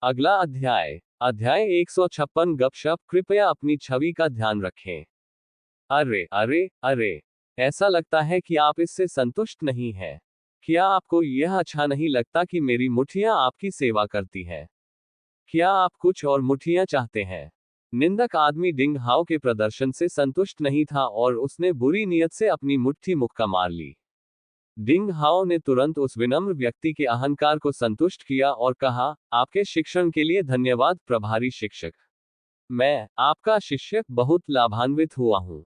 अगला अध्याय अध्याय 156 गपशप। कृपया अपनी छवि का ध्यान रखें। अरे अरे अरे, ऐसा लगता है कि आप इससे संतुष्ट नहीं हैं। क्या आपको यह अच्छा नहीं लगता कि मेरी मुट्ठियां आपकी सेवा करती हैं? क्या आप कुछ और मुट्ठियां चाहते हैं? निंदक आदमी डिंग हाओ के प्रदर्शन से संतुष्ट नहीं था और उसने बुरी नीयत से अपनी मुट्ठी मुक्का मार ली। डिंग हाओ ने तुरंत उस विनम्र व्यक्ति के अहंकार को संतुष्ट किया और कहा, आपके शिक्षण के लिए धन्यवाद प्रभारी शिक्षक। मैं, आपका शिष्य, बहुत लाभान्वित हुआ हूँ।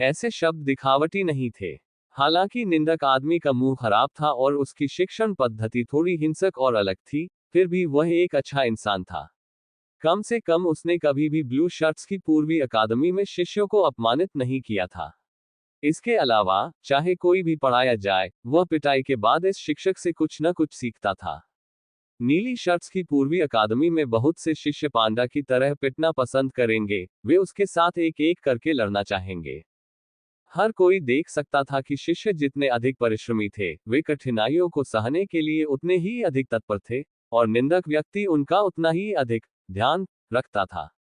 ऐसे शब्द दिखावटी नहीं थे। हालांकि निंदक आदमी का मुंह खराब था और उसकी शिक्षण पद्धति थोड़ी हिंसक और अलग थी, फिर भी वह एक अच्छा इंसान था। कम से कम उसने कभी भी ब्लू शर्ट्स की पूर्वी अकादमी में शिष्यों को अपमानित नहीं किया था। इसके अलावा, चाहे कोई भी पढ़ाया जाए, वह पिटाई के बाद इस शिक्षक से कुछ न कुछ सीखता था। नीली शर्ट्स की पूर्वी अकादमी में बहुत से शिष्य पांडा की तरह पिटना पसंद करेंगे, वे उसके साथ एक एक करके लड़ना चाहेंगे। हर कोई देख सकता था कि शिष्य जितने अधिक परिश्रमी थे, वे कठिनाइयों को सहने के लिए उतने ही अधिक तत्पर थे, और निंदक व्यक्ति उनका उतना ही अधिक ध्यान रखता था।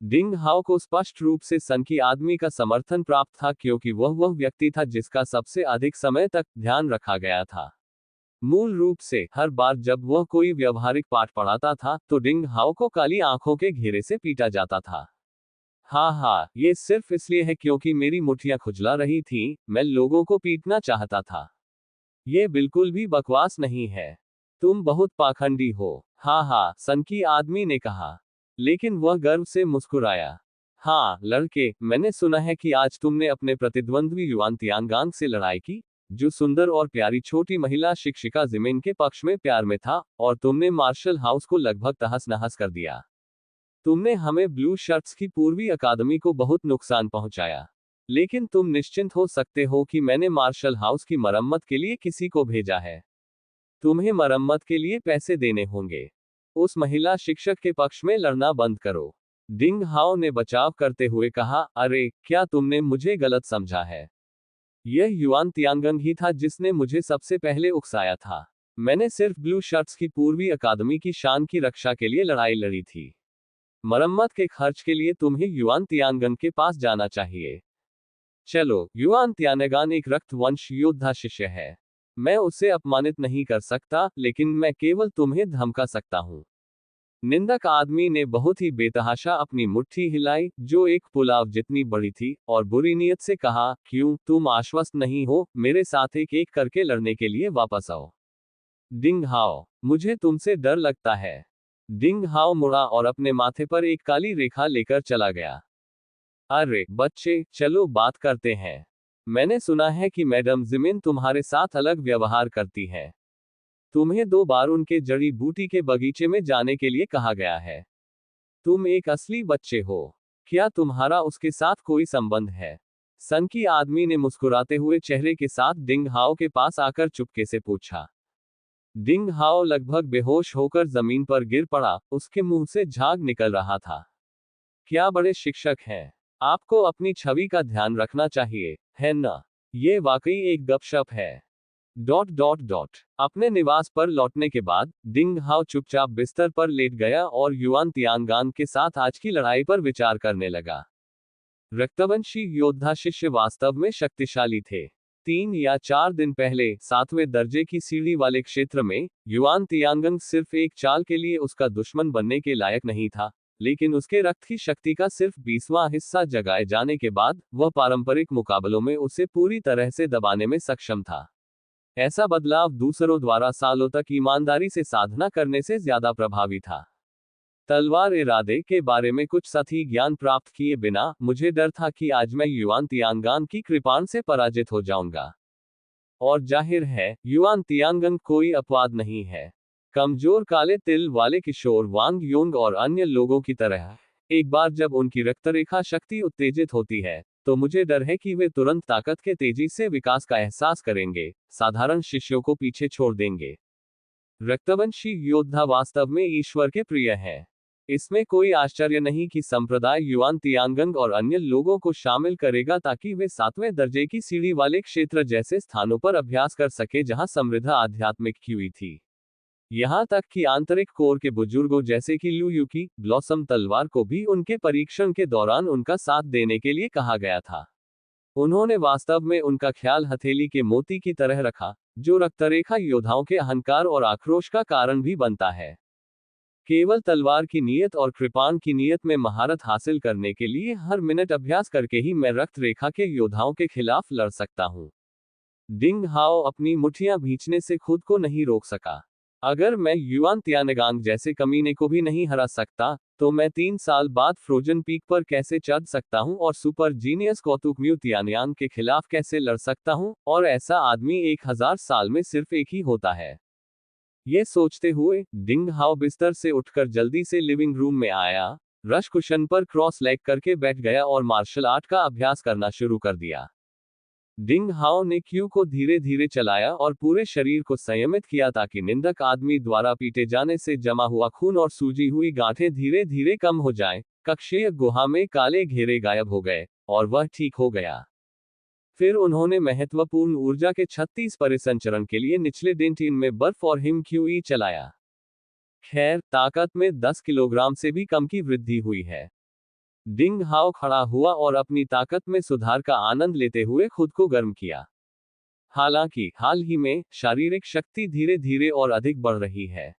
डिंग हाओ को स्पष्ट रूप से सन की आदमी का समर्थन प्राप्त था क्योंकि वह व्यक्ति था जिसका सबसे अधिक समय तक ध्यान रखा गया था। मूल रूप से हर बार जब वह कोई व्यवहारिक पाठ पढ़ाता था तो डिंग हाओ को काली आंखों के घेरे से पीटा जाता था। हाँ, ये सिर्फ इसलिए है क्योंकि मेरी मुट्ठियां खुजला रही थीं, मैं लोगों को पीटना चाहता था। ये बिल्कुल भी बकवास नहीं है। तुम बहुत पाखंडी हो। हाँ, सन की आदमी ने कहा। लेकिन वह गर्व से मुस्कुराया। हाँ, लड़के, मैंने सुना है कि आज तुमने अपने प्रतिद्वंद्वी युआन तियांगांग से लड़ाई की, जो सुंदर और प्यारी छोटी महिला शिक्षिका जिमिन के पक्ष में प्यार में था, और तुमने मार्शल हाउस को लगभग तहस नहस कर दिया। तुमने हमें ब्लू शर्ट्स की पूर्वी अकादमी को बहुत नुकसान पहुंचाया। लेकिन तुम निश्चिंत हो सकते हो कि मैंने मार्शल हाउस की मरम्मत के लिए किसी को भेजा है। तुम्हें मरम्मत के लिए पैसे देने होंगे। उस महिला शिक्षक के पक्ष में लड़ना बंद करो। डिंग हाओ ने बचाव करते हुए कहा, अरे, क्या तुमने मुझे गलत समझा है? यह युआन तियांगंग ही था जिसने मुझे सबसे पहले उकसाया था। मैंने सिर्फ ब्लू शर्ट्स की पूर्वी अकादमी की शान की रक्षा के लिए लड़ाई लड़ी थी। मरम्मत के खर्च के लिए तुम्हें युआन तियांगंग के पास जाना चाहिए। चलो, युआन तियानगान एक रक्तवंश योद्धा शिष्य है। मैं उसे अपमानित नहीं कर सकता, लेकिन मैं केवल तुम्हें धमका सकता हूँ। निंदक आदमी ने बहुत ही बेतहाशा अपनी मुट्ठी हिलाई, जो एक पुलाव जितनी बड़ी थी, और बुरी नीयत से कहा, क्यों, तुम आश्वस्त नहीं हो? मेरे साथ एक एक करके लड़ने के लिए वापस आओ। डिंग हाओ, मुझे तुमसे डर लगता है। डिंग हाओ मुड़ा और अपने माथे पर एक काली रेखा लेकर चला गया। अरे बच्चे, चलो बात करते हैं। मैंने सुना है कि मैडम जिमिन तुम्हारे साथ अलग व्यवहार करती है। तुम्हें 2 बार उनके जड़ी बूटी के बगीचे में जाने के लिए कहा गया है। तुम एक असली बच्चे हो। क्या तुम्हारा उसके साथ कोई संबंध है? सन की आदमी ने मुस्कुराते हुए चेहरे के साथ डिंग हाओ के पास आकर चुपके से पूछा। डिंग हाओ लगभग बेहोश होकर जमीन पर गिर पड़ा, उसके मुंह से झाग निकल रहा था। क्या बड़े शिक्षक हैं। आपको अपनी छवि का ध्यान रखना चाहिए, है ना? ये वाकई एक गपशप है। अपने निवास पर लौटने के बाद डिंग हाओ चुपचाप बिस्तर पर लेट गया और युआन तियांगान के साथ आज की लड़ाई पर विचार करने लगा। रक्तवंशी योद्धा शिष्य वास्तव में शक्तिशाली थे। 3 या 4 दिन पहले 7वें दर्जे की सीढ़ी वाले क्षेत्र में युआन तियांगंग सिर्फ एक चाल के लिए उसका दुश्मन बनने के लायक नहीं था, लेकिन उसके रक्त की शक्ति का सिर्फ 20वां हिस्सा जगाए जाने के बाद वह पारंपरिक मुकाबलों में उसे पूरी तरह से दबाने में सक्षम था। ऐसा बदलाव दूसरों द्वारा सालों तक ईमानदारी से साधना करने से ज्यादा प्रभावी था। तलवार इरादे के बारे में कुछ सही ज्ञान प्राप्त किए बिना, मुझे डर था कि आज मैं युआन तियांगान की कृपाण से पराजित हो जाऊंगा। और जाहिर है, युआन तियांगन कोई अपवाद नहीं है। कमजोर काले तिल वाले किशोर वांग योंग और अन्य लोगों की तरह, एक बार जब उनकी रक्तरेखा शक्ति उत्तेजित होती है, तो मुझे डर है कि वे तुरंत ताकत के तेजी से विकास का एहसास करेंगे, साधारण शिष्यों को पीछे छोड़ देंगे। रक्तवंशी योद्धा वास्तव में ईश्वर के प्रिय हैं। इसमें कोई आश्चर्य नहीं कि संप्रदाय युआन तियांगंग और अन्य लोगों को शामिल करेगा ताकि वे 7वें दर्जे की सीढ़ी वाले क्षेत्र जैसे स्थानों पर अभ्यास कर सके जहां समृद्ध आध्यात्मिक कीवी थी। यहाँ तक कि आंतरिक कोर के बुजुर्गों जैसे कि लू यूकी ब्लॉसम तलवार को भी उनके परीक्षण के दौरान उनका साथ देने के लिए कहा गया था। उन्होंने वास्तव में उनका ख्याल हथेली के मोती की तरह रखा, जो रक्तरेखा योद्धाओं के अहंकार और आक्रोश का कारण भी बनता है। केवल तलवार की नीयत और कृपाण की नीयत में महारत हासिल करने के लिए हर मिनट अभ्यास करके ही मैं रक्त रेखा के योद्धाओं के खिलाफ लड़ सकता हूँ। डिंग हाओ अपनी मुठ्ठियां भींचने से खुद को नहीं रोक सका। अगर मैं युआन त्यानगांग जैसे कमीने को भी नहीं हरा सकता, तो मैं 3 साल बाद फ्रोजन पीक पर कैसे चढ़ सकता हूं और सुपर जीनियस कौतुकम्यू त्यानयान के खिलाफ कैसे लड़ सकता हूं, और ऐसा आदमी 1000 साल में सिर्फ एक ही होता है। ये सोचते हुए डिंग हाओ बिस्तर से उठकर जल्दी से लिविंग रूम में आया, रश कुशन पर क्रॉस लेग करके बैठ गया और मार्शल आर्ट का अभ्यास करना शुरू कर दिया। डिंग हाओ ने क्यू को धीरे धीरे चलाया और पूरे शरीर को संयमित किया ताकि निंदक आदमी द्वारा पीटे जाने से जमा हुआ खून और सूजी हुई गांठें धीरे धीरे कम हो जाएं। कक्षीय गुहा में काले घेरे गायब हो गए और वह ठीक हो गया। फिर उन्होंने महत्वपूर्ण ऊर्जा के 36 परिसंचरण के लिए निचले डेंटिन में बर्फ और हिम क्यूई चलाया। खैर, ताकत में 10 किलोग्राम से भी कम की वृद्धि हुई है। डिंग हाओ खड़ा हुआ और अपनी ताकत में सुधार का आनंद लेते हुए खुद को गर्म किया। हालांकि हाल ही में शारीरिक शक्ति धीरे धीरे और अधिक बढ़ रही है।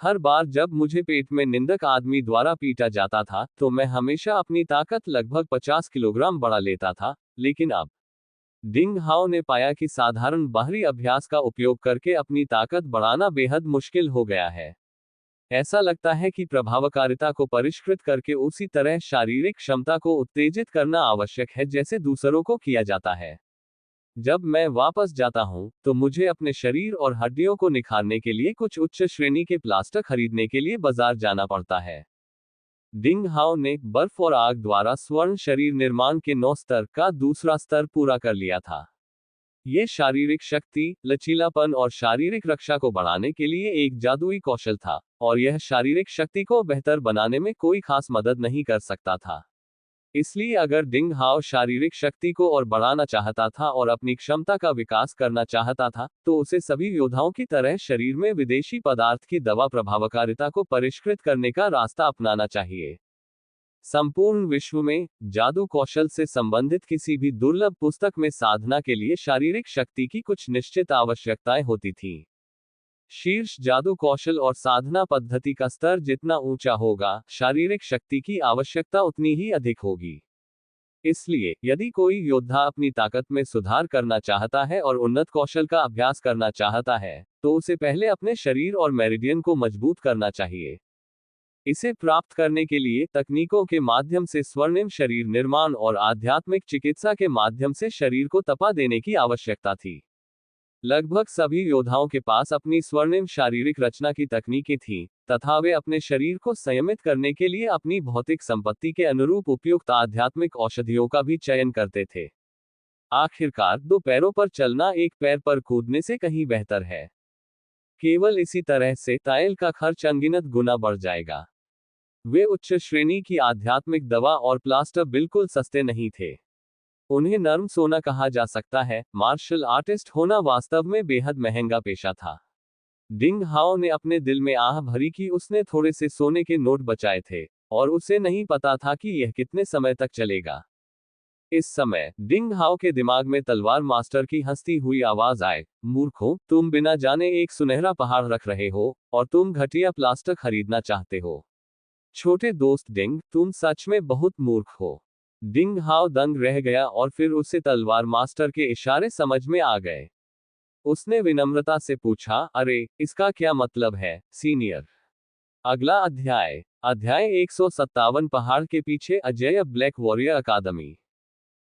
हर बार जब मुझे पेट में निंदक आदमी द्वारा पीटा जाता था, तो मैं हमेशा अपनी ताकत लगभग 50 किलोग्राम बढ़ा लेता था, लेकिन अब डिंग हाओ ने पाया कि साधारण बाहरी अभ्यास का उपयोग करके अपनी ताकत बढ़ाना बेहद मुश्किल हो गया है। ऐसा लगता है कि प्रभावकारिता को परिष्कृत करके उसी तरह शारीरिक क्षमता को उत्तेजित करना आवश्यक है जैसे दूसरों को किया जाता है। जब मैं वापस जाता हूं, तो मुझे अपने शरीर और हड्डियों को निखारने के लिए कुछ उच्च श्रेणी के प्लास्टर खरीदने के लिए बाजार जाना पड़ता है। डिंग हाओ ने बर्फ और आग द्वारा स्वर्ण शरीर निर्माण के 9 स्तर का दूसरा स्तर पूरा कर लिया था। ये शारीरिक शक्ति, लचीलापन और शारीरिक रक्षा को बढ़ाने के लिए एक जादुई कौशल था, और यह शारीरिक शक्ति को बेहतर बनाने में कोई खास मदद नहीं कर सकता था। इसलिए अगर डिंग हाओ शारीरिक शक्ति को और बढ़ाना चाहता था और अपनी क्षमता का विकास करना चाहता था, तो उसे सभी योद्धाओं की तरह शरीर में विदेशी पदार्थ की दवा प्रभावकारिता को परिष्कृत करने का रास्ता अपनाना चाहिए। संपूर्ण विश्व में जादू कौशल से संबंधित किसी भी दुर्लभ पुस्तक में साधना के लिए शारीरिक शक्ति की कुछ निश्चित आवश्यकताएं होती थीं। शीर्ष जादू कौशल और साधना पद्धति का स्तर जितना ऊंचा होगा, शारीरिक शक्ति की आवश्यकता उतनी ही अधिक होगी। इसलिए यदि कोई योद्धा अपनी ताकत में सुधार करना चाहता है और उन्नत कौशल का अभ्यास करना चाहता है, तो उसे पहले अपने शरीर और मेरिडियन को मजबूत करना चाहिए। इसे प्राप्त करने के लिए तकनीकों के माध्यम से स्वर्णिम शरीर निर्माण और आध्यात्मिक चिकित्सा के माध्यम से शरीर को तपा देने की आवश्यकता थी। लगभग सभी योद्धाओं के पास अपनी स्वर्णिम शारीरिक रचना की तकनीकें थीं, तथा वे अपने शरीर को संयमित करने के लिए अपनी भौतिक संपत्ति के अनुरूप उपयुक्त आध्यात्मिक औषधियों का भी चयन करते थे। आखिरकार 2 पैरों पर चलना 1 पैर पर कूदने से कहीं बेहतर है। केवल इसी तरह से तायल का खर्च अनगिनत गुना बढ़ जाएगा। वे उच्च श्रेणी की आध्यात्मिक दवा और प्लास्टर बिल्कुल सस्ते नहीं थे। उन्हें नर्म सोना कहा जा सकता है। मार्शल आर्टिस्ट होना वास्तव में बेहद महंगा पेशा था। डिंग हाओ ने अपने दिल में आह भरी कि उसने थोड़े से सोने के नोट बचाए थे, और उसे नहीं पता था कि यह कितने समय तक चलेगा। इस समय डिंग हाओ के दिमाग में तलवार मास्टर की हंसती हुई आवाज आए, मूर्खों, तुम बिना जाने एक सुनहरा पहाड़ रख रहे हो, और तुम घटिया प्लास्टर खरीदना चाहते हो। छोटे दोस्त डिंग, तुम सच में बहुत मूर्ख हो। डिंग हाओ दंग रह गया और फिर उसे तलवार मास्टर के इशारे समझ में आ गए। उसने विनम्रता से पूछा, अरे, इसका क्या मतलब है, सीनियर? अगला अध्याय। अध्याय 157 पहाड़ के पीछे अजेय ब्लैक वॉरियर अकादमी।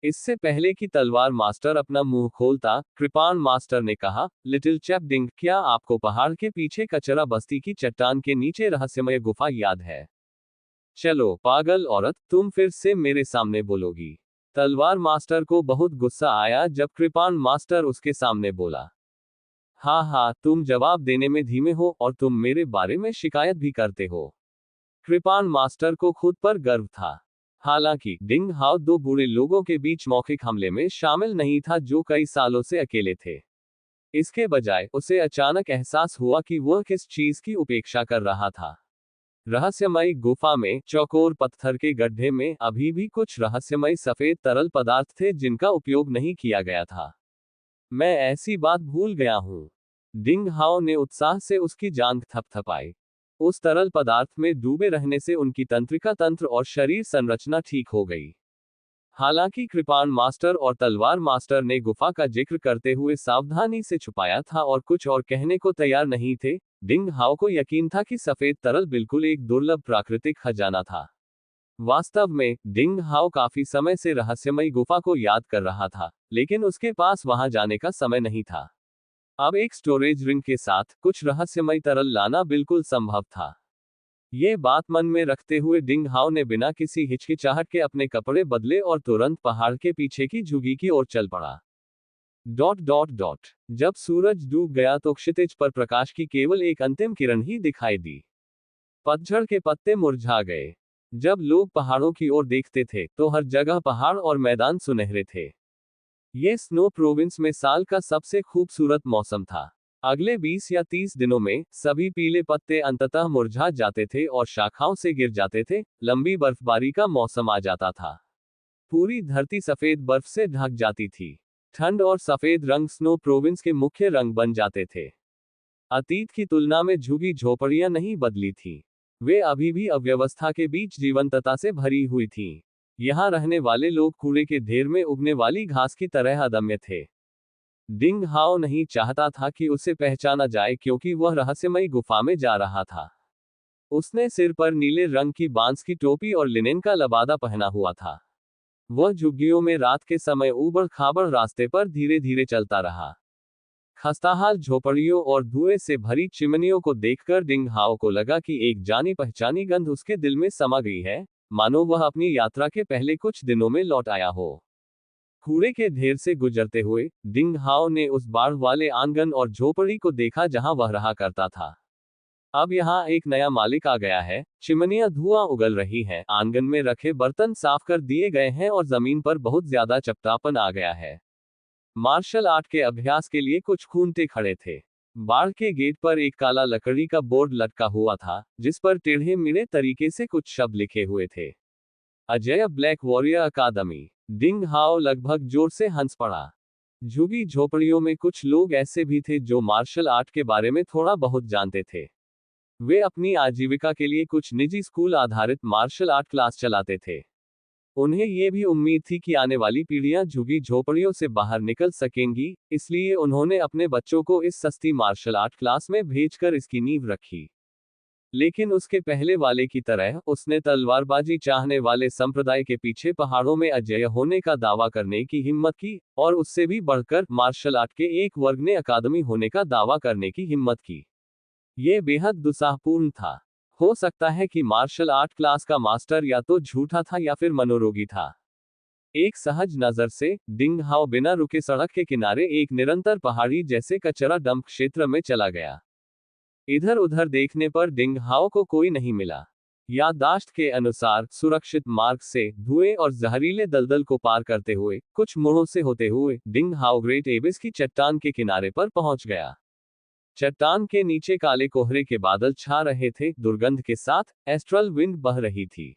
इससे पहले कि तलवार मास्टर अपना मुंह खोलता, कृपाण मास्टर ने कहा, लिटिल चैप डिंग, क्या आपको पहाड़ के पीछे कचरा बस्ती की चट्टान के नीचे रहस्यमय गुफा याद है? चलो पागल औरत, तुम फिर से मेरे सामने बोलोगी। तलवार मास्टर को बहुत गुस्सा आया जब कृपाण मास्टर उसके सामने बोला। हाँ हाँ, तुम जवाब देने में धीमे हो और तुम मेरे बारे में शिकायत भी करते हो। कृपाण मास्टर को खुद पर गर्व था। हालांकि डिंग हाओ 2 बूढ़े लोगों के बीच मौखिक हमले में शामिल नहीं था जो कई सालों से अकेले थे। इसके बजाय उसे अचानक एहसास हुआ कि वह किस चीज की उपेक्षा कर रहा था। रहस्यमयी गुफा में चौकोर पत्थर के गड्ढे में अभी भी कुछ रहस्यमयी सफेद तरल पदार्थ थे जिनका उपयोग नहीं किया गया था। मैं ऐसी बात भूल गया हूं। डिंग हाओ ने उत्साह से उसकी जांघ थपथपाई। उस तरल पदार्थ में डूबे रहने से उनकी तंत्रिका तंत्र और शरीर संरचना ठीक हो गई। हालांकि कृपाण मास्टर और तलवार मास्टर ने गुफा का जिक्र करते हुए सावधानी से छुपाया था और कुछ और कहने को तैयार नहीं थे, डिंग हाओ को यकीन था कि सफेद तरल बिल्कुल एक दुर्लभ प्राकृतिक खजाना था। वास्तव में डिंग हाओ काफी समय से रहस्यमयी गुफा को याद कर रहा था, लेकिन उसके पास वहां जाने का समय नहीं था। अब एक स्टोरेज रिंग के साथ कुछ रहस्यमयी तरल लाना बिल्कुल संभव था। ये बात मन में रखते हुए डिंग हाओ ने बिना किसी हिचकिचाहट के अपने कपड़े बदले और तुरंत पहाड़ के पीछे की झुग्गी की ओर चल पड़ा। जब सूरज डूब गया तो क्षितिज पर प्रकाश की केवल एक अंतिम किरण ही दिखाई दी। पतझड़ के पत्ते मुरझा गए। जब लोग पहाड़ों की ओर देखते थे तो हर जगह पहाड़ और मैदान सुनहरे थे। ये स्नो प्रोविंस में साल का सबसे खूबसूरत मौसम था। अगले 20 या 30 दिनों में सभी पीले पत्ते अंततः मुरझा जाते थे और शाखाओं से गिर जाते थे। लंबी बर्फबारी का मौसम आ जाता था। पूरी धरती सफेद बर्फ से ढक जाती थी। ठंड और सफेद रंग स्नो प्रोविंस के मुख्य रंग बन जाते थे। अतीत की तुलना में झुग्गी झोपड़ियां नहीं बदली थी। वे अभी भी अव्यवस्था के बीच जीवंतता से भरी हुई थीं। यहाँ रहने वाले लोग कूड़े के ढेर में उगने वाली घास की तरह अदम्य थे। डिंग हाओ नहीं चाहता था कि उसे पहचाना जाए क्योंकि वह रहस्यमयी गुफा में जा रहा था। उसने सिर पर नीले रंग की बांस की टोपी और लिनेन का लबादा पहना हुआ था। वह झुग्गियों में रात के समय ऊबड़ खाबड़ रास्ते पर धीरे धीरे चलता रहा। खस्ताहाल झोपड़ियों और धुएं से भरी चिमनियों को देखकर डिंग हाओ को लगा कि एक जानी पहचानी गंध उसके दिल में समा गई है, मानो वह अपनी यात्रा के पहले कुछ दिनों में लौट आया हो। कूड़े के ढेर से गुजरते हुए डिंग हाओ ने उस बाढ़ वाले आंगन और झोपड़ी को देखा जहां वह रहा करता था। अब यहाँ एक नया मालिक आ गया है। चिमनियां धुआं उगल रही हैं, आंगन में रखे बर्तन साफ कर दिए गए हैं और जमीन पर बहुत ज्यादा चपटापन आ गया है। मार्शल आर्ट के अभ्यास के लिए कुछ खूंटे खड़े थे। बाढ़ के गेट पर एक काला लकड़ी का बोर्ड लटका हुआ था, जिस पर टेढ़े मेढ़े तरीके से कुछ शब्द लिखे हुए थे। अजय ब्लैक वॉरियर अकादमी। डिंग हाओ लगभग जोर से हंस पड़ा। झुग्गी झोपड़ियों में कुछ लोग ऐसे भी थे जो मार्शल आर्ट के बारे में थोड़ा बहुत जानते थे। वे अपनी आजीविका के लिए कुछ निजी स्कूल आधारित मार्शल आर्ट क्लास चलाते थे। उन्हें ये भी उम्मीद थी कि आने वाली पीढ़ियां झुग्गी झोपड़ियों से बाहर निकल सकेंगी, इसलिए उन्होंने अपने बच्चों को इस सस्ती मार्शल आर्ट क्लास में भेजकर इसकी नींव रखी। लेकिन उसके पहले वाले की तरह उसने तलवारबाजी चाहने वाले संप्रदाय के पीछे पहाड़ों में अजेय होने का दावा करने की हिम्मत की, और उससे भी बढ़कर मार्शल आर्ट के एक वर्ग ने अकादमी होने का दावा करने की हिम्मत की। ये बेहद दुस्साहपूर्ण था। हो सकता है कि मार्शल आर्ट क्लास का मास्टर या तो झूठा था या फिर मनोरोगी था। एक सहज नजर से डिंग हाओ बिना रुके सड़क के किनारे एक निरंतर पहाड़ी जैसे कचरा डंप क्षेत्र में चला गया। इधर उधर देखने पर डिंग हाओ को कोई नहीं मिला। याददाश्त के अनुसार सुरक्षित मार्ग से धुएं और जहरीले दलदल को पार करते हुए कुछ मोड़ों से होते हुए डिंग हाओ ग्रेट एबिस की चट्टान के किनारे पर पहुंच गया। चट्टान के नीचे काले कोहरे के बादल छा रहे थे, दुर्गंध के साथ एस्ट्रल विंड बह रही थी।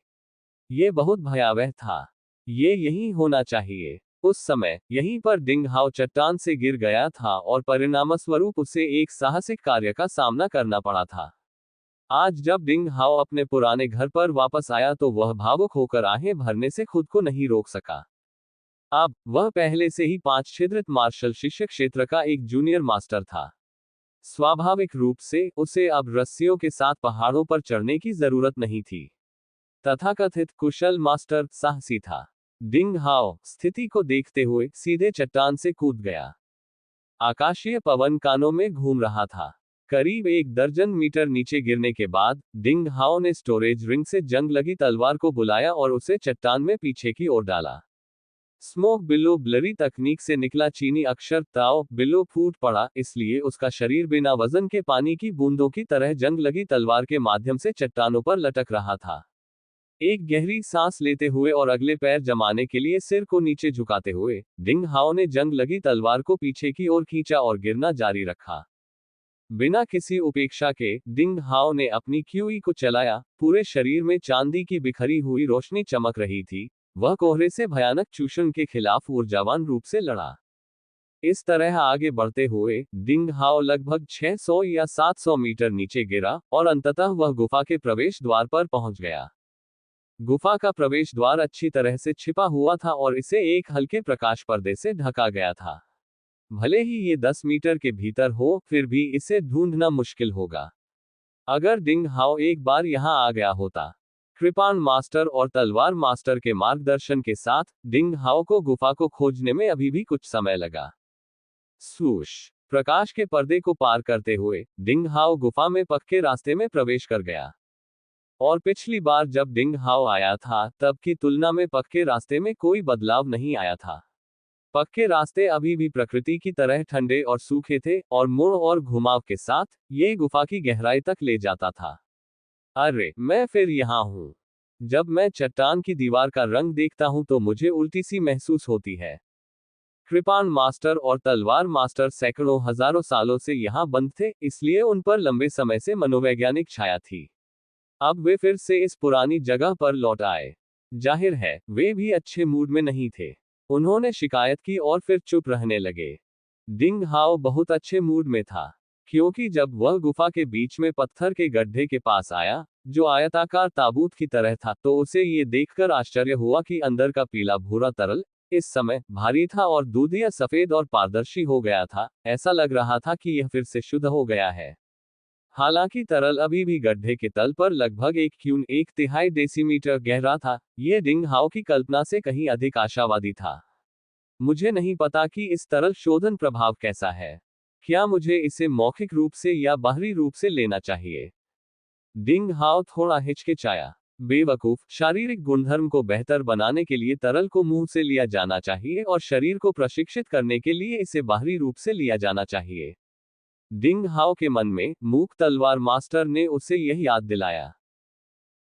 ये बहुत भयावह था। ये यहीं होना चाहिए। उस समय यहीं पर डिंग हाओ चट्टान से गिर गया था और परिणामस्वरूप उसे एक साहसिक कार्य का सामना करना पड़ा था। आज जब डिंग हाओ अपने पुराने घर पर वापस आया तो वह भावुक होकर आहें भरने से खुद को नहीं रोक सका। अब वह पहले से ही 5 छिद्रित मार्शल शिष्य क्षेत्र का एक जूनियर मास्टर था। स्वाभाविक रूप से उसे अब रस्सियों के साथ पहाड़ों पर चढ़ने की जरूरत नहीं थी। तथाकथित कुशल मास्टर साहसी था। डिंग हाओ स्थिति को देखते हुए सीधे चट्टान से कूद गया। आकाशीय पवन कानों में घूम रहा था। करीब 1 दर्जन मीटर नीचे गिरने के बाद डिंग हाओ ने स्टोरेज रिंग से जंग लगी तलवार को बुलाया और उसे चट्टान में पीछे की ओर डाला। स्मोक बिलो ब्लरी तकनीक से निकला चीनी अक्षर ताओ बिलो फूट पड़ा, इसलिए उसका शरीर बिना वजन के पानी की बूंदों की तरह जंग लगी तलवार के माध्यम से चट्टानों पर लटक रहा था। एक गहरी सांस लेते हुए और अगले पैर जमाने के लिए सिर को नीचे झुकाते हुए डिंग हाओ ने जंग लगी तलवार को पीछे की ओर खींचा और गिरना जारी रखा। बिना किसी उपेक्षा के डिंग हाओ ने अपनी क्यूई को चलाया। पूरे शरीर में चांदी की बिखरी हुई रोशनी चमक रही थी। वह कोहरे से भयानक चूषण के खिलाफ ऊर्जावान रूप से लड़ा। इस तरह आगे बढ़ते हुए डिंग हाओ लगभग 600 या 700 मीटर नीचे गिरा और अंततः वह गुफा के प्रवेश द्वार पर पहुंच गया। गुफा का प्रवेश द्वार अच्छी तरह से छिपा हुआ था और इसे एक हल्के प्रकाश पर्दे से ढका गया था। भले ही ये 10 मीटर के भीतर हो, फिर भी इसे ढूंढना मुश्किल होगा। अगर डिंग हाओ एक बार यहां आ गया होता। कृपाण मास्टर और तलवार मास्टर के मार्गदर्शन के साथ डिंग हाओ को गुफा को खोजने में अभी भी कुछ समय लगा। सूश प्रकाश के पर्दे को पार करते हुए डिंग हाओ गुफा में पक्के रास्ते में प्रवेश कर गया। और पिछली बार जब डिंग हाओ आया था तब की तुलना में पक्के रास्ते में कोई बदलाव नहीं आया था। पक्के रास्ते अभी भी प्रकृति की तरह ठंडे और सूखे थे और मोड़ और घुमाव के साथ ये गुफा की गहराई तक ले जाता था। अरे, मैं फिर यहाँ हूँ। जब मैं चट्टान की दीवार का रंग देखता हूँ तो मुझे उल्टी सी महसूस होती है। कृपाण मास्टर और तलवार मास्टर सैकड़ों हजारों सालों से यहाँ बंद थे, इसलिए उन पर लंबे समय से मनोवैज्ञानिक छाया थी। अब वे फिर से इस पुरानी जगह पर लौट आए। जाहिर है वे भी अच्छे मूड में नहीं थे। उन्होंने शिकायत की और फिर चुप रहने लगे। डिंग हाओ बहुत अच्छे मूड में था, क्योंकि जब वह गुफा के बीच में पत्थर के गड्ढे के पास आया, जो आयताकार ताबूत की तरह था, तो उसे ये देखकर आश्चर्य हुआ कि अंदर का पीला भूरा तरल इस समय भारी था और दूधिया सफेद और पारदर्शी हो गया था। ऐसा लग रहा था कि यह फिर से शुद्ध हो गया है। हालांकि तरल अभी भी गड्ढे के तल पर लगभग 1/1 डेसीमीटर गहरा था। यह डिंग हाओ की कल्पना से कहीं अधिक आशावादी था। मुझे नहीं पता कि इस तरल शोधन प्रभाव कैसा है। क्या मुझे इसे मौखिक रूप से या बाहरी रूप से लेना चाहिए? डिंग हाओ थोड़ा हिचकिचाया। बेवकूफ, शारीरिक गुणधर्म को बेहतर बनाने के लिए तरल को मुंह से लिया जाना चाहिए और शरीर को प्रशिक्षित करने के लिए इसे बाहरी रूप से लिया जाना चाहिए। डिंग हाओ के मन में मूक तलवार मास्टर ने उसे यह याद दिलाया।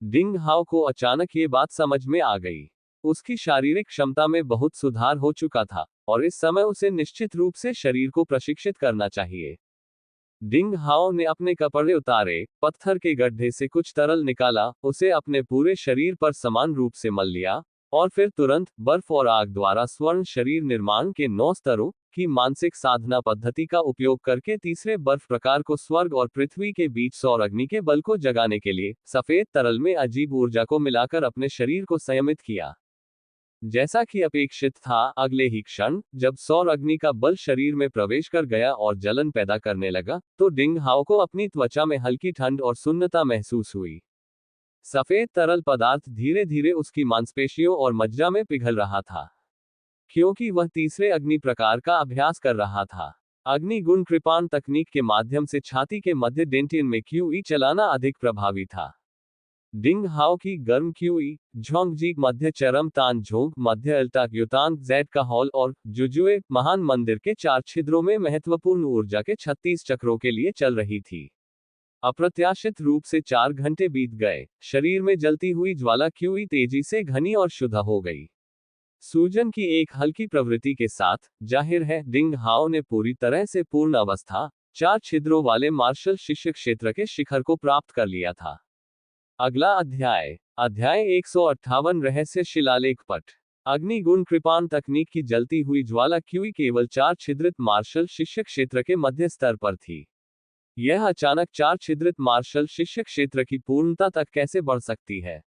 डिंग हाओ को अचानक ये बात समझ में आ गई। उसकी शारीरिक क्षमता में बहुत सुधार हो चुका था और इस समय उसे निश्चित रूप से शरीर को प्रशिक्षित करना चाहिए। डिंग हाओ ने अपने कपड़े उतारे, पत्थर के गड्ढे से कुछ तरल निकाला, उसे अपने पूरे शरीर पर समान रूप से मल लिया और फिर तुरंत बर्फ और आग द्वारा स्वर्ण शरीर निर्माण के 9 स्तरों की मानसिक साधना पद्धति का उपयोग करके तीसरे बर्फ प्रकार को स्वर्ग और पृथ्वी के बीच सौर अग्नि के बल को जगाने के लिए सफेद तरल में अजीब ऊर्जा को मिलाकर अपने शरीर को संयमित किया। जैसा कि अपेक्षित था, अगले ही क्षण जब सौर अग्नि का बल शरीर में प्रवेश कर गया और जलन पैदा करने लगा, तो डिंग हाओ को अपनी त्वचा में हल्की ठंड और सुन्नता महसूस हुई। सफेद तरल पदार्थ धीरे धीरे उसकी मांसपेशियों और मज्जा में पिघल रहा था, क्योंकि वह तीसरे अग्नि प्रकार का अभ्यास कर रहा था। अग्नि गुण कृपाण तकनीक के माध्यम से छाती के मध्य डेंटियन में क्यूई चलाना अधिक प्रभावी था। डिंग हाओ की गर्म क्यूई, झोंगजी मध्य चरम तान झोंग मध्य अल्टा युतांग जैड का हॉल और जुजुए महान मंदिर के 4 छिद्रों में महत्वपूर्ण ऊर्जा के 36 चक्रों के लिए चल रही थी। अप्रत्याशित रूप से 4 घंटे बीत गए। शरीर में जलती हुई ज्वाला क्यूई तेजी से घनी और शुद्ध हो गई। सूजन की एक हल्की प्रवृत्ति के साथ, जाहिर है, डिंग हाओ ने पूरी तरह से पूर्ण अवस्था 4 छिद्रों वाले मार्शल शिष्य क्षेत्र के शिखर को प्राप्त कर लिया था। अगला अध्याय, अध्याय 158 रहस्य शिलालेख पट। अग्निगुण कृपाण तकनीक की जलती हुई ज्वाला क्यूई केवल 4 छिद्रित मार्शल शिष्य क्षेत्र के मध्य स्तर पर थी। यह अचानक 4 छिद्रित मार्शल शिष्य क्षेत्र की पूर्णता तक कैसे बढ़ सकती है?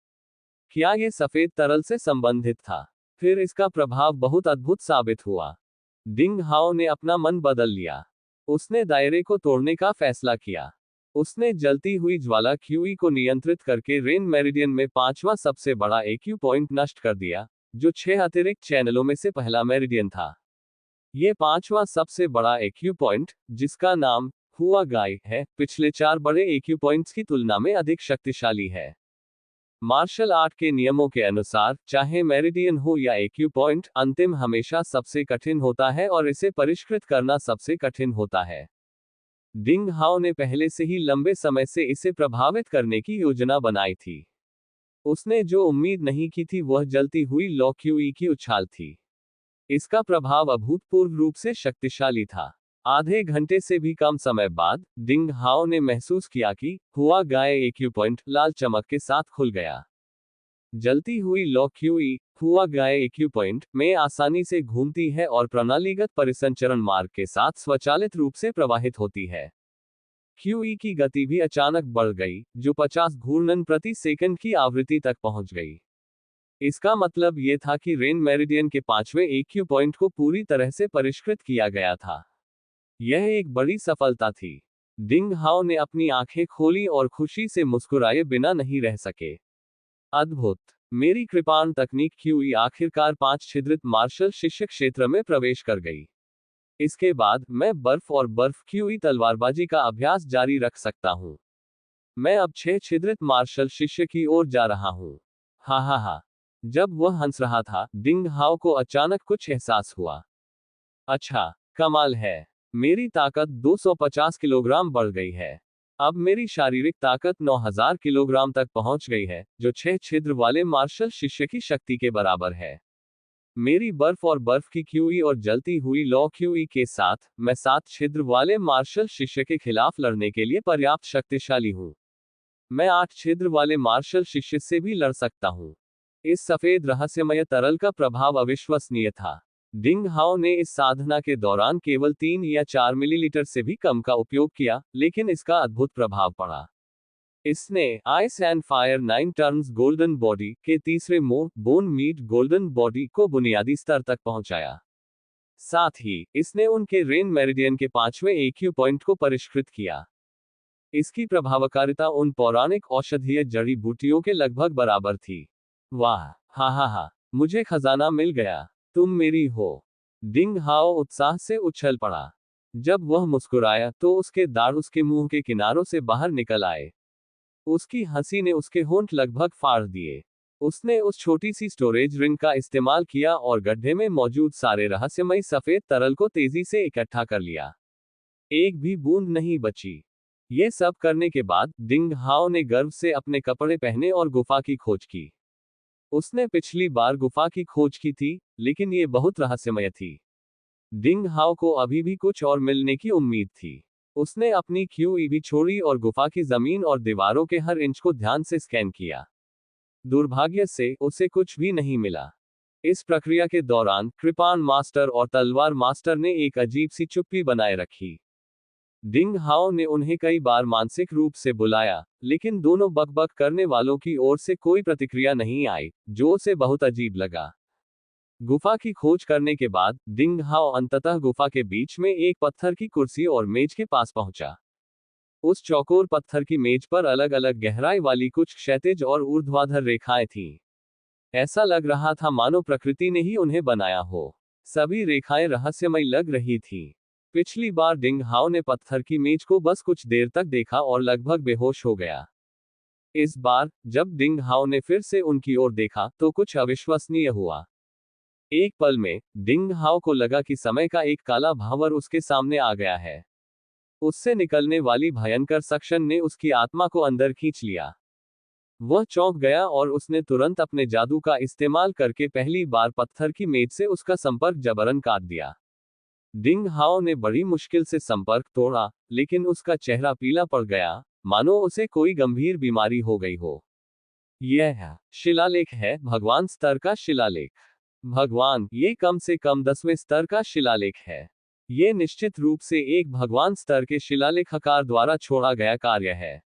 क्या यह सफेद तरल से संबंधित था? फिर इसका प्रभाव बहुत अद्भुत साबित हुआ। डिंग हाओ ने अपना मन बदल लिया। उसने दायरे को तोड़ने का फैसला किया। उसने जलती हुई ज्वाला क्यूई को नियंत्रित करके रेन मेरिडियन में 5वां सबसे बड़ा एक्यू पॉइंट नष्ट कर दिया, जो 6 अतिरिक्त चैनलों में से पहला मेरिडियन था। यह 5वां सबसे बड़ा एक्यू पॉइंट, जिसका नाम हुआ गाय है, पिछले 4 बड़े एक्यू पॉइंट्स की तुलना में अधिक शक्तिशाली है। मार्शल आर्ट के नियमों के अनुसार, चाहे मेरिडियन हो या एक्यू पॉइंट, अंतिम हमेशा सबसे कठिन होता है और इसे परिष्कृत करना सबसे कठिन होता है। डिंग हाओ ने पहले से ही लंबे समय से इसे प्रभावित करने की योजना बनाई थी। उसने जो उम्मीद नहीं की थी वह जलती हुई लौ क्यूई की उछाल थी। इसका प्रभाव अभूतपूर्व रूप से शक्तिशाली था। आधे घंटे से भी कम समय बाद डिंग हाओ ने महसूस किया कि हुआ गाय एक्यूपॉइंट लाल चमक के साथ खुल गया। जलती हुई लौ क्यूई हुआ गाय एक्यूपॉइंट में आसानी से घूमती है और प्रणालीगत परिसंचरण मार्ग के साथ स्वचालित रूप से प्रवाहित होती है। क्यूई की गति भी अचानक बढ़ गई, जो 50 घूर्णन प्रति सेकंड की आवृत्ति तक पहुंच गई। इसका मतलब यह था कि रेन मेरिडियन के 5वें एक्यू पॉइंट को पूरी तरह से परिष्कृत किया गया था। यह एक बड़ी सफलता थी। डिंग हाओ ने अपनी आंखें खोली और खुशी से मुस्कुराए बिना नहीं रह सके। अद्भुत! मेरी कृपाण तकनीक क्यूई आखिरकार 5 छिद्रित मार्शल शिष्य क्षेत्र में प्रवेश कर गई। इसके बाद मैं बर्फ और बर्फ क्यूई तलवारबाजी का अभ्यास जारी रख सकता हूं। मैं अब 6 छिद्रित मार्शल शिष्य की ओर जा रहा हूं। हा हा हा। जब वह हंस रहा था, डिंग हाओ को अचानक कुछ एहसास हुआ। अच्छा, कमाल है। मेरी ताकत 250 किलोग्राम बढ़ गई है। अब मेरी शारीरिक ताकत 9000 किलोग्राम तक पहुंच गई है, जो 6 छिद्र वाले मार्शल शिष्य की शक्ति के बराबर है। मेरी बर्फ और बर्फ की क्यूई और जलती हुई लौ क्यूई के साथ, मैं 7 छिद्र वाले मार्शल शिष्य के खिलाफ लड़ने के लिए पर्याप्त शक्तिशाली हूं। मैं 8 छिद्र वाले मार्शल शिष्य से भी लड़ सकता हूं। इस सफेद रहस्यमय तरल का प्रभाव अविश्वसनीय था। डिंग हाओ ने इस साधना के दौरान केवल 3 या 4 मिलीलीटर से भी कम का उपयोग किया, लेकिन इसका अद्भुत प्रभाव पड़ा। इसने ice and fire 9 turns golden body के तीसरे मोह बोन मीट गोल्डन बॉडी को बुनियादी स्तर तक पहुंचाया। साथ ही इसने उनके रेन मेरिडियन के 5वें एक्यू पॉइंट को परिष्कृत किया। इसकी प्रभावकारिता उन पौराणिक औषधीय जड़ी बूटियों के लगभग बराबर थी। वाह, हा हा हा, मुझे खजाना मिल गया। तुम मेरी हो। डिंग हाओ उत्साह से उछल पड़ा। जब वह मुस्कुराया तो उसके दाढ़ उसके मुंह के किनारों से बाहर निकल आए। उसकी हंसी ने उसके होंठ लगभग फाड़ दिए। उसने उस छोटी सी स्टोरेज रिंग का इस्तेमाल किया और गड्ढे में मौजूद सारे रहस्यमयी सफेद तरल को तेजी से इकट्ठा कर लिया। एक भी बूंद नहीं बची। ये सब करने के बाद डिंग हाओ ने गर्व से अपने कपड़े पहने और गुफा की खोज की। उसने पिछली बार गुफा की खोज की थी, लेकिन ये बहुत रहस्यमय थी। डिंग हाओ को अभी भी कुछ और मिलने की उम्मीद थी। उसने अपनी क्यूई भी छोड़ी और गुफा की जमीन और दीवारों के हर इंच को ध्यान से स्कैन किया। दुर्भाग्य से उसे कुछ भी नहीं मिला। इस प्रक्रिया के दौरान कृपाण मास्टर और तलवार मास्टर ने एक अजीब सी चुप्पी बनाए रखी। डिंग हाओ ने उन्हें कई बार मानसिक रूप से बुलाया, लेकिन दोनों बकबक करने वालों की ओर से कोई प्रतिक्रिया नहीं आई, जो उसे बहुत अजीब लगा। गुफा की खोज करने के बाद डिंग हाओ अंततः गुफा के बीच में एक पत्थर की कुर्सी और मेज के पास पहुंचा। उस चौकोर पत्थर की मेज पर अलग अलग गहराई वाली कुछ क्षैतिज और ऊर्ध्वाधर रेखाएं थीं। ऐसा लग रहा था मानो प्रकृति ने ही उन्हें बनाया हो। सभी रेखाएं रहस्यमय लग रही थीं। पिछली बार डिंग हाओ ने पत्थर की मेज को बस कुछ देर तक देखा और लगभग बेहोश हो गया। इस बार जब डिंग हाओ ने फिर से उनकी ओर देखा तो कुछ अविश्वसनीय हुआ। एक पल में डिंग हाओ को लगा कि समय का एक काला भावर उसके सामने आ गया है। उससे निकलने वाली भयंकर सक्शन ने उसकी आत्मा को अंदर खींच लिया। वह चौंक गया और उसने तुरंत अपने जादू का इस्तेमाल करके पहली बार पत्थर की मेज से उसका संपर्क जबरन काट दिया। डिंग हाओ ने बड़ी मुश्किल से संपर्क तोड़ा, लेकिन उसका चेहरा पीला पड़ गया, मानो उसे कोई गंभीर बीमारी हो गई हो। यह शिलालेख है, भगवान स्तर का शिलालेख। भगवान, ये कम से कम 10वें स्तर का शिलालेख है। ये निश्चित रूप से एक भगवान स्तर के शिलालेखकार द्वारा छोड़ा गया कार्य है।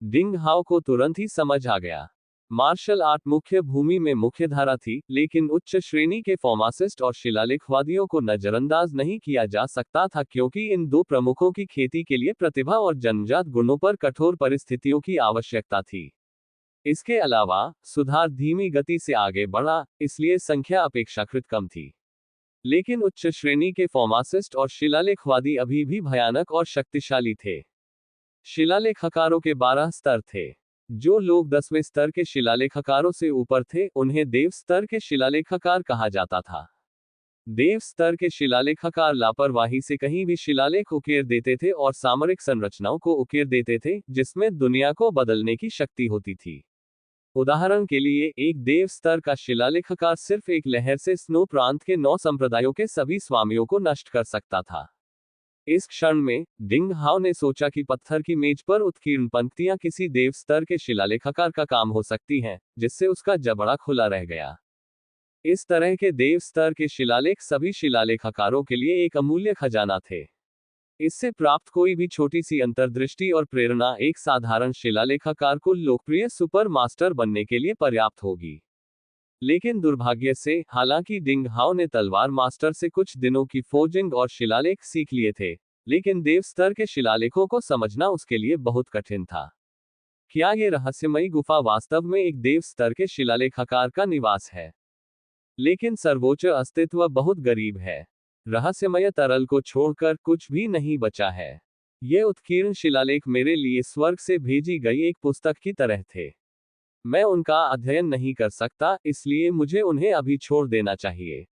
डिंग हाओ को तुरंत ही समझ आ गया। मार्शल आर्ट मुख्य भूमि में मुख्यधारा थी, लेकिन उच्च श्रेणी के फार्मासिस्ट और शिलालेखवादियों को नजरअंदाज नहीं किया जा सकता था, क्योंकि इन दो प्रमुखों की खेती के लिए प्रतिभा और जन्मजात गुणों पर कठोर परिस्थितियों की आवश्यकता थी। इसके अलावा सुधार धीमी गति से आगे बढ़ा, इसलिए संख्या अपेक्षाकृत कम थी। लेकिन उच्च श्रेणी के फार्मासिस्ट और शिलालेखवादी अभी भी भयानक और शक्तिशाली थे। शिलालेखकारों के 12 स्तर थे। जो लोग 10वें स्तर के शिलालेखकारों से ऊपर थे, उन्हें देव स्तर के शिलालेखकार कहा जाता था। देव स्तर के शिलालेखकार लापरवाही से कहीं भी शिलालेख उकेर देते थे और सामरिक संरचनाओं को उकेर देते थे, जिसमें दुनिया को बदलने की शक्ति होती थी। उदाहरण के लिए एक देव स्तर का शिलालेखाकार सिर्फ एक लहर से स्नो प्रांत के 9 संप्रदायों के सभी स्वामियों को नष्ट कर सकता था। इस क्षण में डिंग हाओ ने सोचा कि पत्थर की मेज पर उत्कीर्ण पंक्तियां किसी देव स्तर के शिलालेखाकार का काम हो सकती हैं, जिससे उसका जबड़ा खुला रह गया। इस तरह के देव स्तर के शिलालेख सभी शिलालेखाकारों के लिए एक अमूल्य खजाना थे। इससे प्राप्त कोई भी छोटी सी अंतर्दृष्टि और प्रेरणा एक साधारण शिलालेखाकार को लोकप्रिय सुपर मास्टर बनने के लिए पर्याप्त होगी। लेकिन दुर्भाग्य से, हालांकि डिंग हाओ ने तलवार मास्टर से कुछ दिनों की फोर्जिंग और शिलालेख सीख लिए थे, लेकिन देव स्तर के शिलालेखों को समझना उसके लिए बहुत कठिन था। क्या ये रहस्यमयी गुफा वास्तव में एक देव स्तर के शिलालेखाकार का निवास है? लेकिन सर्वोच्च अस्तित्व बहुत गरीब है। रहस्यमय तरल को छोड़कर कुछ भी नहीं बचा है। ये उत्कीर्ण शिलालेख मेरे लिए स्वर्ग से भेजी गई एक पुस्तक की तरह थे। मैं उनका अध्ययन नहीं कर सकता, इसलिए मुझे उन्हें अभी छोड़ देना चाहिए।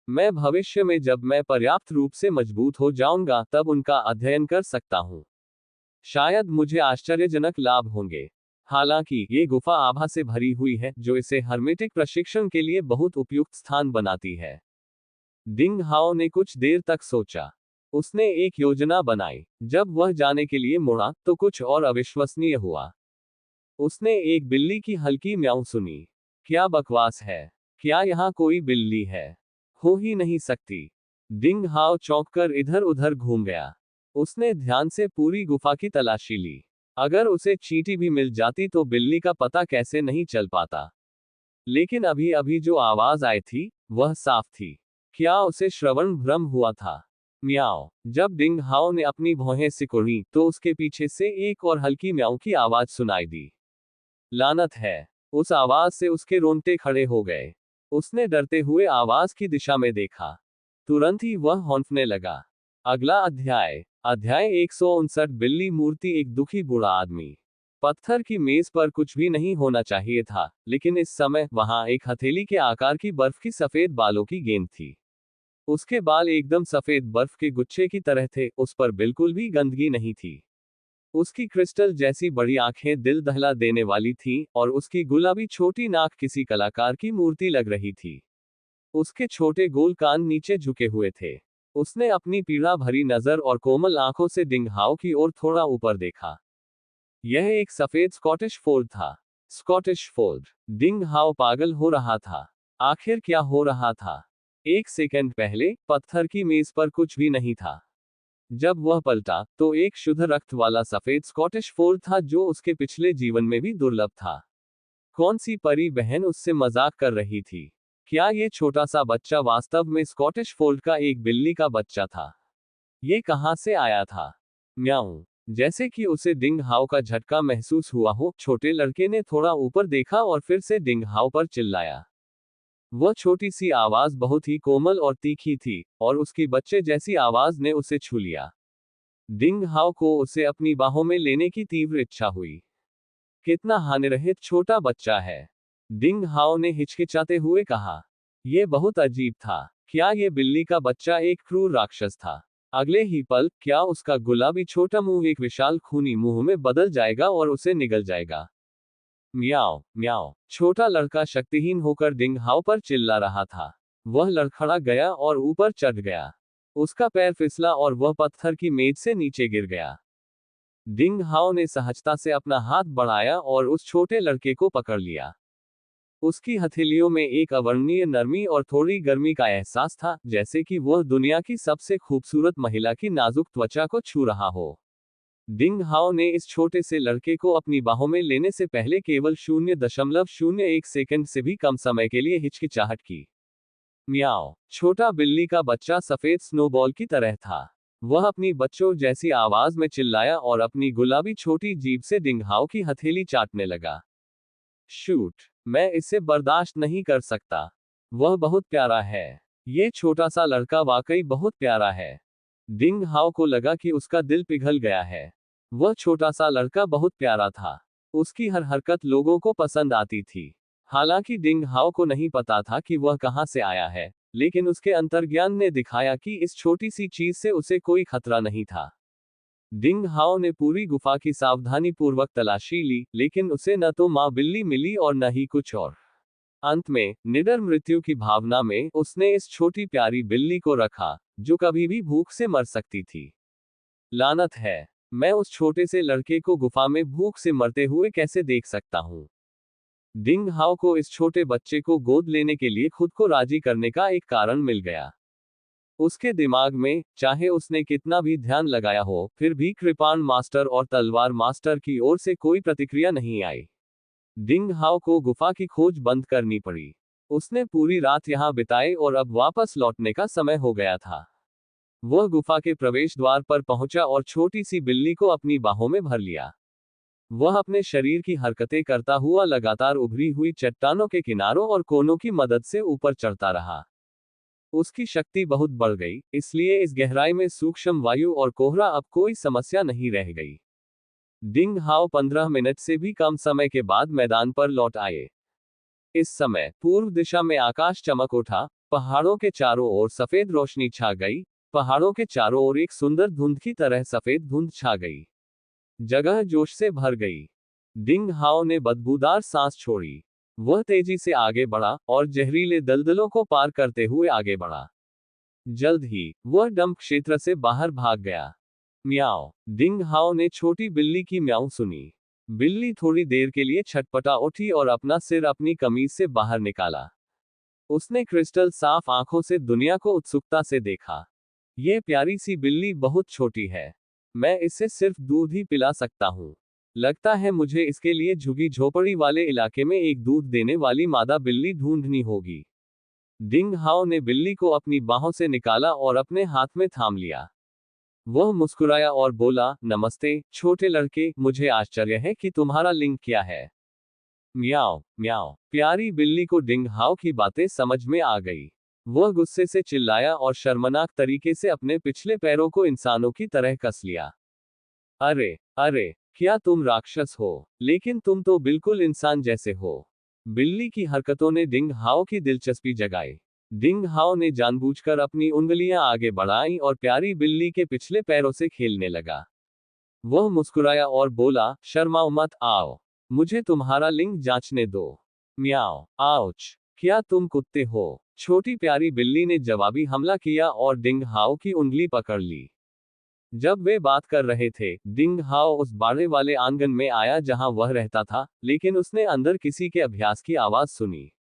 मैं भविष्य में जब मैं पर्याप्त रूप से मजबूत हो जाऊंगा तब उनका अध्ययन कर सकता हूं। शायद मुझे आश्चर्यजनक लाभ होंगे। हालांकि ये गुफा आभा से भरी हुई है, जो इसे हर्मेटिक प्रशिक्षण के लिए बहुत उपयुक्त स्थान बनाती है। डिंग हाओ ने कुछ देर तक सोचा। उसने एक योजना बनाई। जब वह जाने के लिए मुड़ा, तो कुछ और अविश्वसनीय हुआ। उसने एक बिल्ली की हल्की म्याऊं सुनी। क्या बकवास है? क्या यहाँ कोई बिल्ली है? हो ही नहीं सकती। डिंग हाओ चौंककर इधर उधर घूम गया। उसने ध्यान से पूरी गुफा की तलाशी ली। अगर उसे चींटी भी मिल जाती तो बिल्ली का पता कैसे नहीं चल पाता। लेकिन अभी अभी जो आवाज आई थी, वह साफ थी। क्या उसे श्रवण भ्रम हुआ था? म्याओ। जब डिंग हाओ ने अपनी भौहें सिकुड़ी, तो उसके पीछे से एक और हल्की म्याऊं की आवाज सुनाई दी। लानत है! उस आवाज से उसके रोंगटे खड़े हो गए। उसने डरते हुए आवाज की दिशा में देखा। तुरंत ही वह हौंफने लगा। अगला अध्याय। अध्याय 159। बिल्ली मूर्ति। एक दुखी बूढ़ा आदमी। पत्थर की मेज पर कुछ भी नहीं होना चाहिए था, लेकिन इस समय वहां एक हथेली के आकार की बर्फ की सफेद बालों की गेंद थी। उसके बाल एकदम सफेद बर्फ के गुच्छे की तरह थे, उस पर बिल्कुल भी गंदगी नहीं थी। उसकी क्रिस्टल जैसी बड़ी आंखें दिल दहला देने वाली थीं, और उसकी गुलाबी छोटी नाक किसी कलाकार की मूर्ति लग रही थी। उसके छोटे गोल कान नीचे झुके हुए थे। उसने अपनी पीड़ा भरी नजर और कोमल आंखों से डिंग हाओ की ओर थोड़ा ऊपर देखा। यह एक सफेद स्कॉटिश फोल्ड था। Scottish fold. डिंग हाओ पागल हो रहा था। आखिर क्या हो रहा था? एक सेकंड पहले पत्थर की मेज पर कुछ भी नहीं था। जब वह पलटा, तो एक शुद्ध रक्त वाला सफेद स्कॉटिश फोल्ड था, जो उसके पिछले जीवन में भी दुर्लभ था। कौन सी परी बहन उससे मजाक कर रही थी? क्या ये छोटा सा बच्चा वास्तव में स्कॉटिश फोल्ड का एक बिल्ली का बच्चा था? ये कहां से आया था? म्याऊं। जैसे कि उसे डिंग हाओ का झटका महसूस हुआ हो, छोटे लड़के ने थोड़ा ऊपर देखा और फिर से डिंग हाओ पर चिल्लाया। वह छोटी सी आवाज बहुत ही कोमल और तीखी थी, और उसकी बच्चे जैसी आवाज ने उसे छू लिया। डिंग हाओ को उसे अपनी बाहों में लेने की तीव्र इच्छा हुई। कितना हानिरहित छोटा बच्चा है! डिंग हाओ ने हिचकिचाते हुए कहा। यह बहुत अजीब था। क्या यह बिल्ली का बच्चा एक क्रूर राक्षस था? अगले ही पल, क्या उसका गुलाबी छोटा मुंह एक विशाल खूनी मुंह में बदल जाएगा और उसे निगल जाएगा? म्याओ म्याओ। छोटा लड़का शक्तिहीन होकर डिंग हाओ पर चिल्ला रहा था। वह लड़खड़ा गया और ऊपर चढ़ गया। उसका पैर फिसला और वह पत्थर की मेज से नीचे गिर गया। डिंग हाओ ने सहजता से अपना हाथ बढ़ाया और उस छोटे लड़के को पकड़ लिया। उसकी हथेलियों में एक अवर्णनीय नरमी और थोड़ी गर्मी का एहसास था, जैसे कि वह दुनिया की सबसे खूबसूरत महिला की नाजुक त्वचा को छू रहा हो। डिंग हाओ ने इस छोटे से लड़के को अपनी बाहों में लेने से पहले केवल 0.01 सेकंड से भी कम समय के लिए हिचकिचाहट की। म्याओ। छोटा बिल्ली का बच्चा सफेद स्नोबॉल की तरह था। वह अपनी बच्चों जैसी आवाज में चिल्लाया और अपनी गुलाबी छोटी जीभ से डिंग हाओ की हथेली चाटने लगा। शूट! मैं इसे बर्दाश्त नहीं कर सकता। वह बहुत प्यारा है। ये छोटा सा लड़का वाकई बहुत प्यारा है। डिंग हाओ को लगा कि उसका दिल पिघल गया है। वह छोटा सा लड़का बहुत प्यारा था। उसकी हर हरकत लोगों को पसंद आती थी। हालांकि डिंग हाओ को नहीं पता था कि वह कहां से आया है, लेकिन उसके अंतर्ज्ञान ने दिखाया कि इस छोटी सी चीज से उसे कोई खतरा नहीं था। डिंग हाओ ने पूरी गुफा की सावधानीपूर्वक तलाशी ली, लेकिन उसे न तो माँ बिल्ली मिली और न ही कुछ और। अंत में, निडर मृत्यु की भावना में, उसने इस छोटी प्यारी बिल्ली को रखा, जो कभी भी भूख से मर सकती थी। लानत है! मैं उस छोटे से लड़के को गुफा में भूख से मरते हुए कैसे देख सकता हूँ। डिंग हाओ को इस छोटे बच्चे को गोद लेने के लिए खुद को राजी करने का एक कारण मिल गया। उसके दिमाग में, चाहे उसने कितना भी ध्यान लगाया हो, फिर भी कृपाण मास्टर और तलवार मास्टर की ओर से कोई प्रतिक्रिया नहीं आई। डिंग हाओ को गुफा की खोज बंद करनी पड़ी। उसने पूरी रात यहाँ बिताई और अब वापस लौटने का समय हो गया था। वह गुफा के प्रवेश द्वार पर पहुंचा और छोटी सी बिल्ली को अपनी बाहों में भर लिया। वह अपने शरीर की हरकतें करता हुआ लगातार उभरी हुई चट्टानों के किनारों और कोनों की मदद से ऊपर चढ़ता रहा। उसकी शक्ति बहुत बढ़ गई, इसलिए इस गहराई में सूक्ष्म वायु और कोहरा अब कोई समस्या नहीं रह गई। डिंग हाओ 15 मिनट से भी कम समय के बाद मैदान पर लौट आए। इस समय पूर्व दिशा में आकाश चमक उठा, पहाड़ों के चारों ओर सफेद रोशनी छा गई, पहाड़ों के चारों ओर एक सुंदर धुंध की तरह सफेद धुंध छा गई। जगह जोश से भर गई। डिंग हाओ ने बदबूदार सांस छोड़ी। वह तेजी से आगे बढ़ा और जहरीले दलदलों को पार करते हुए आगे बढ़ा। जल्द ही वह डंप क्षेत्र से बाहर भाग गया। म्याओ! डिंग हाओ ने छोटी बिल्ली की म्याऊ सुनी। बिल्ली थोड़ी देर के लिए छटपटा उठी और अपना सिर अपनी कमीज से बाहर निकाला। उसने क्रिस्टल साफ आंखों से दुनिया को उत्सुकता से देखा। यह प्यारी सी बिल्ली बहुत छोटी है। मैं इसे सिर्फ दूध ही पिला सकता हूँ। लगता है मुझे इसके लिए झुगी झोपड़ी वाले इलाके में एक दूध देने वाली मादा बिल्ली ढूंढनी होगी। डिंग हाओ ने बिल्ली को अपनी बाहों से निकाला और अपने हाथ में थाम लिया। वह मुस्कुराया और बोला, नमस्ते, छोटे लड़के, मुझे आश्चर्य है कि तुम्हारा लिंग क्या है। म्याओ, म्याओ। प्यारी बिल्ली को डिंग हाओ की बातें समझ में आ गई। वह गुस्से से चिल्लाया और शर्मनाक तरीके से अपने पिछले पैरों को इंसानों की तरह कस लिया। अरे, अरे, क्या तुम राक्षस हो? लेकिन तुम तो बिल्कुल इंसान जैसे हो। बिल्ली की हरकतों ने डिंग हाओ की दिलचस्पी जगाई। डिंग हाओ ने जानबूझकर अपनी उंगलियां आगे बढ़ाईं और प्यारी बिल्ली के पिछले पैरों से खेलने लगा। वह मुस्कुराया और बोला, शर्माओ मत, आओ। मुझे तुम्हारा लिंग जांचने दो। म्याओ, आउच! क्या तुम कुत्ते हो? छोटी प्यारी बिल्ली ने जवाबी हमला किया और डिंग हाओ की उंगली पकड़ ली। जब वे बात कर रहे थे, डिंग हाओ उस बाड़े वाले आंगन में आया जहां वह रहता था, लेकिन उसने अंदर किसी के अभ्यास की आवाज सुनी।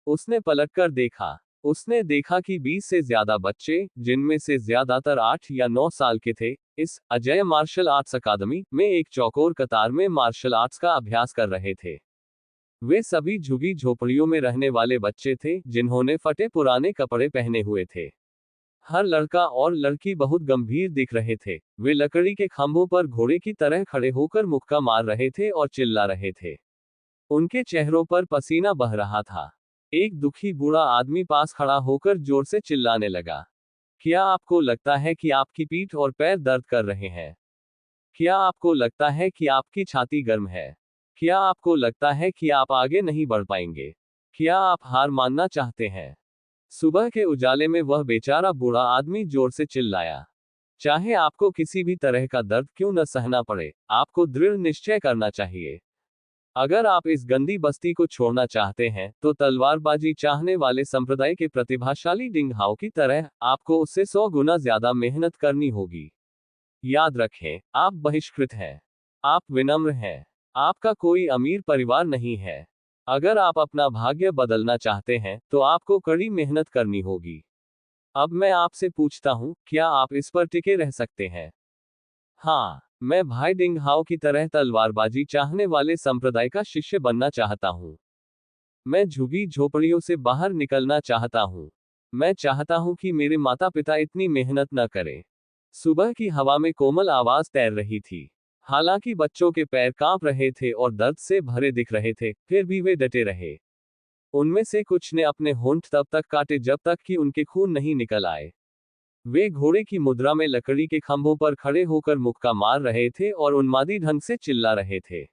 उसने पलटकर देखा। उसने देखा कि 20 से ज्यादा बच्चे, जिनमें से ज्यादातर 8 या 9 साल के थे, इस अजय मार्शल आर्ट्स अकादमी में एक चौकोर कतार में मार्शल आर्ट्स का अभ्यास कर रहे थे। वे सभी झुगी झोपड़ियों में रहने वाले बच्चे थे, जिन्होंने फटे पुराने कपड़े पहने हुए थे। हर लड़का और लड़की बहुत गंभीर दिख रहे थे। वे लकड़ी के खंभों पर घोड़े की तरह खड़े होकर मुक्का मार रहे थे और चिल्ला रहे थे। उनके चेहरों पर पसीना बह रहा था। एक दुखी बूढ़ा आदमी पास खड़ा होकर जोर से चिल्लाने लगा। क्या आपको लगता है कि आपकी पीठ और पैर दर्द कर रहे हैं? क्या आपको लगता है कि आपकी छाती गर्म है? क्या आपको लगता है कि आप आगे नहीं बढ़ पाएंगे? क्या आप हार मानना चाहते हैं? सुबह के उजाले में वह बेचारा बूढ़ा आदमी जोर से चिल्लाया। चाहे आपको किसी भी तरह का दर्द क्यों न सहना पड़े, आपको दृढ़ निश्चय करना चाहिए। अगर आप इस गंदी बस्ती को छोड़ना चाहते हैं, तो तलवारबाजी चाहने वाले संप्रदाय के प्रतिभाशाली डिंग हाओ की तरह, आपको उससे 100 गुना ज्यादा मेहनत करनी होगी। याद रखें, आप बहिष्कृत हैं। आप विनम्र हैं। आपका कोई अमीर परिवार नहीं है। अगर आप अपना भाग्य बदलना चाहते हैं, तो आपको कड़ी मेहनत करनी होगी। अब मैं आपसे पूछता हूं, क्या आप इस पर टिके रह सकते हैं? हाँ, मैं भाई डिंग हाओ की तरह तलवारबाजी चाहने वाले संप्रदाय का शिष्य बनना चाहता हूँ। मैं झुगी झोपड़ियों से बाहर निकलना चाहता हूँ। मैं चाहता हूँ कि मेरे माता पिता इतनी मेहनत न करें। सुबह की हवा में कोमल आवाज तैर रही थी। हालांकि बच्चों के पैर कांप रहे थे और दर्द से भरे दिख रहे थे, फिर भी वे डटे रहे। उनमें से कुछ ने अपने होंठ तब तक काटे जब तक कि उनके खून नहीं निकल आए। वे घोड़े की मुद्रा में लकड़ी के खंभों पर खड़े होकर मुक्का मार रहे थे और उन्मादी ढंग से चिल्ला रहे थे।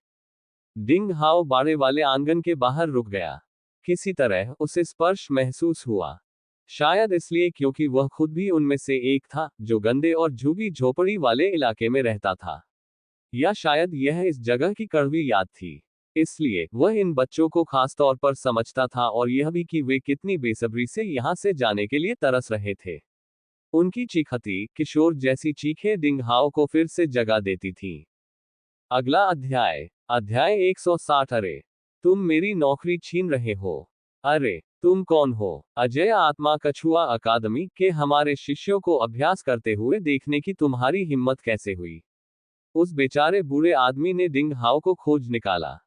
डिंग हाओ बाड़े वाले आंगन के बाहर रुक गया। किसी तरह उसे स्पर्श महसूस हुआ। शायद इसलिए क्योंकि वह खुद भी उनमें से एक था जो गंदे और झुग्गी झोपड़ी वाले इलाके में रहता था। या शायद यह इस जगह की कड़वी याद थी। इसलिए वह इन बच्चों को खास तौर पर समझता था और यह भी कि वे कितनी बेसब्री से यहाँ से जाने के लिए तरस रहे थे। उनकी चीखती किशोर जैसी चीखें डिंग हाओ को फिर से जगा देती थी। अगला अध्याय, अध्याय 160। अरे तुम मेरी नौकरी छीन रहे हो। अरे तुम कौन हो? अजय आत्मा कछुआ अकादमी के हमारे शिष्यों को अभ्यास करते हुए देखने की तुम्हारी हिम्मत कैसे हुई? उस बेचारे बूढ़े आदमी ने डिंग हाओ को खोज निकाला।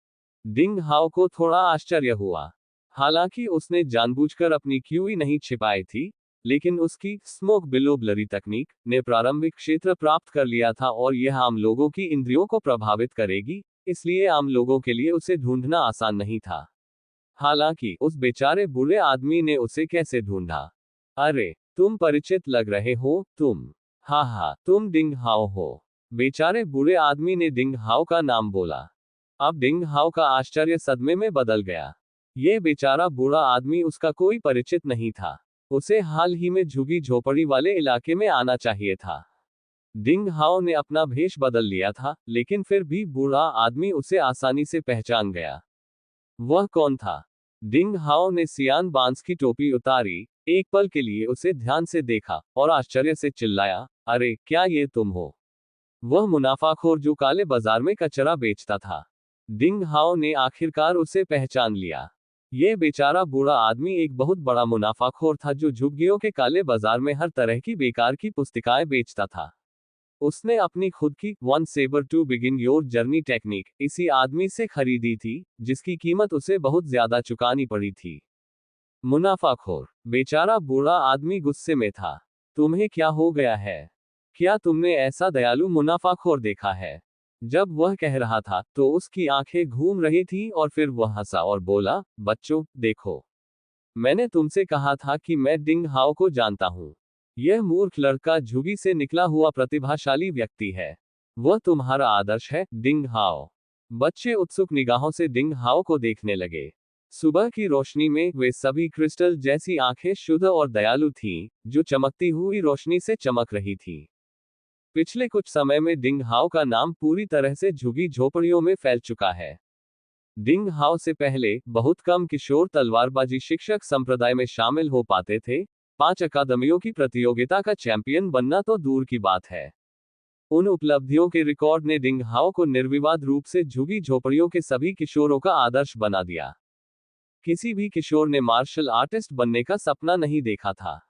डिंग हाओ को थोड़ा आश्चर्य हुआ। हालांकि उसने जानबूझकर अपनी क्यूई नहीं छिपाई थी, लेकिन उसकी स्मोक बिलो ब्लरी तकनीक ने प्रारंभिक क्षेत्र प्राप्त कर लिया था और यह आम लोगों की इंद्रियों को प्रभावित करेगी, इसलिए आम लोगों के लिए उसे ढूंढना आसान नहीं था। हालांकि उस बेचारे बूढ़े आदमी ने उसे कैसे ढूंढा? अरे तुम परिचित लग रहे हो, तुम। हाँ, तुम डिंग हाओ हो। बेचारे बूढ़े आदमी ने डिंग हाओ का नाम बोला। अब डिंग हाओ का आश्चर्य सदमे में बदल गया। यह बेचारा बूढ़ा आदमी उसका कोई परिचित नहीं था। उसे हाल ही में झुग्गी झोपड़ी वाले इलाके में आना चाहिए था। डिंग हाओ ने अपना भेष बदल लिया था, लेकिन फिर भी बूढ़ा आदमी उसे आसानी से पहचान गया। वह कौन था? डिंग हाओ ने सियान बांस की टोपी उतारी, एक पल के लिए उसे ध्यान से देखा और आश्चर्य से चिल्लाया, अरे क्या ये तुम हो? वह मुनाफाखोर जो काले बाजार में कचरा बेचता था। डिंग हाओ ने आखिरकार उसे पहचान लिया। यह बेचारा बूढ़ा आदमी एक बहुत बड़ा मुनाफाखोर था जो झुग्गियों के काले बाजार में हर तरह की बेकार की पुस्तिकाएं बेचता था। उसने अपनी खुद की one sabre to begin your journey technique इसी आदमी से खरीदी थी, जिसकी कीमत उसे बहुत ज्यादा चुकानी पड़ी थी। मुनाफाखोर बेचारा बूढ़ा आदमी गुस्से में था। तुम्हें क्या हो गया है? क्या तुमने ऐसा दयालु मुनाफाखोर देखा है? जब वह कह रहा था तो उसकी आंखें घूम रही थी और फिर वह हंसा और बोला, बच्चों देखो, मैंने तुमसे कहा था कि मैं डिंग हाओ को जानता हूं। यह मूर्ख लड़का झुग्गी से निकला हुआ प्रतिभाशाली व्यक्ति है। वह तुम्हारा आदर्श है, डिंग हाओ। बच्चे उत्सुक निगाहों से डिंग हाओ को देखने लगे। सुबह की रोशनी में वे सभी क्रिस्टल जैसी आंखें शुद्ध और दयालु थीं, जो चमकती हुई रोशनी से चमक रही थी। पिछले कुछ समय में डिंग हाओ का नाम पूरी तरह से झुग्गी झोपड़ियों में फैल चुका है। डिंग हाओ से पहले बहुत कम किशोर तलवारबाजी शिक्षक संप्रदाय में शामिल हो पाते थे। 5 अकादमियों की प्रतियोगिता का चैंपियन बनना तो दूर की बात है। उन उपलब्धियों के रिकॉर्ड ने डिंग हाओ को निर्विवाद रूप से झुग्गी झोपड़ियों के सभी किशोरों का आदर्श बना दिया। किसी भी किशोर ने मार्शल आर्टिस्ट बनने का सपना नहीं देखा था।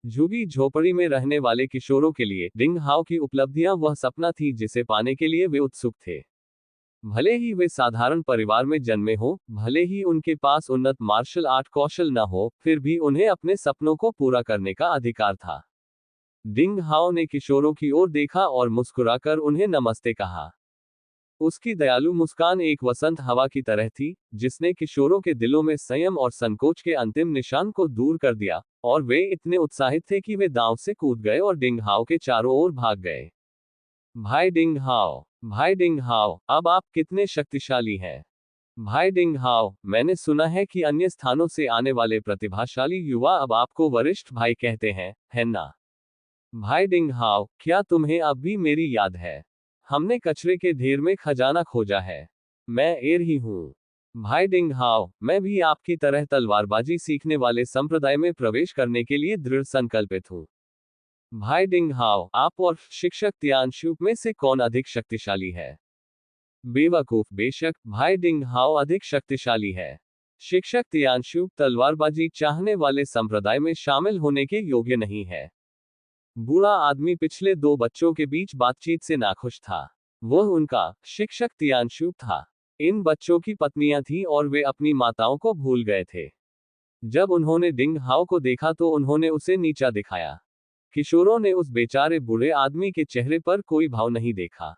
झुग्गी झोपड़ी में रहने वाले किशोरों के लिए डिंग हाओ की उपलब्धियां वह सपना थी जिसे पाने के लिए वे उत्सुक थे। भले ही वे साधारण परिवार में जन्मे हो, भले ही उनके पास उन्नत मार्शल आर्ट कौशल न हो, फिर भी उन्हें अपने सपनों को पूरा करने का अधिकार था। डिंग हाओ ने किशोरों की ओर देखा और मुस्कुराकर उन्हें नमस्ते कहा। उसकी दयालु मुस्कान एक वसंत हवा की तरह थी, जिसने किशोरों के दिलों में संयम और संकोच के अंतिम निशान को दूर कर दिया, और वे इतने उत्साहित थे कि वे दांव से कूद गए और डिंग हाओ के चारों ओर भाग गए। भाई डिंग हाओ, भाई डिंग हाओ, अब आप कितने शक्तिशाली हैं। भाई डिंग हाओ, मैंने सुना है कि अन्य स्थानों से आने वाले प्रतिभाशाली युवा अब आपको वरिष्ठ भाई कहते हैं, है ना? भाई डिंग हाओ, क्या तुम्हें अब भी मेरी याद है? हमने कचरे के ढेर में खजाना खोजा है। मैं एर ही हूँ। भाई डिंग हाओ, मैं भी आपकी तरह तलवारबाजी सीखने वाले संप्रदाय में प्रवेश करने के लिए दृढ़ संकल्पित हूँ। भाई डिंग हाओ, आप और शिक्षक तियानशु में से कौन अधिक शक्तिशाली है? बेवकूफ, बेशक भाई डिंग हाओ अधिक शक्तिशाली है। शिक्षक तियानशु तलवारबाजी चाहने वाले संप्रदाय में शामिल होने के योग्य नहीं है। बूढ़ा आदमी पिछले 2 बच्चों के बीच बातचीत से नाखुश था। वह उनका शिक्षक तियानशु था। इन बच्चों की पत्नियां थीं और वे अपनी माताओं को भूल गए थे। जब उन्होंने डिंग हाओ को देखा तो उन्होंने उसे नीचा दिखाया। किशोरों ने उस बेचारे बूढ़े आदमी के चेहरे पर कोई भाव नहीं देखा।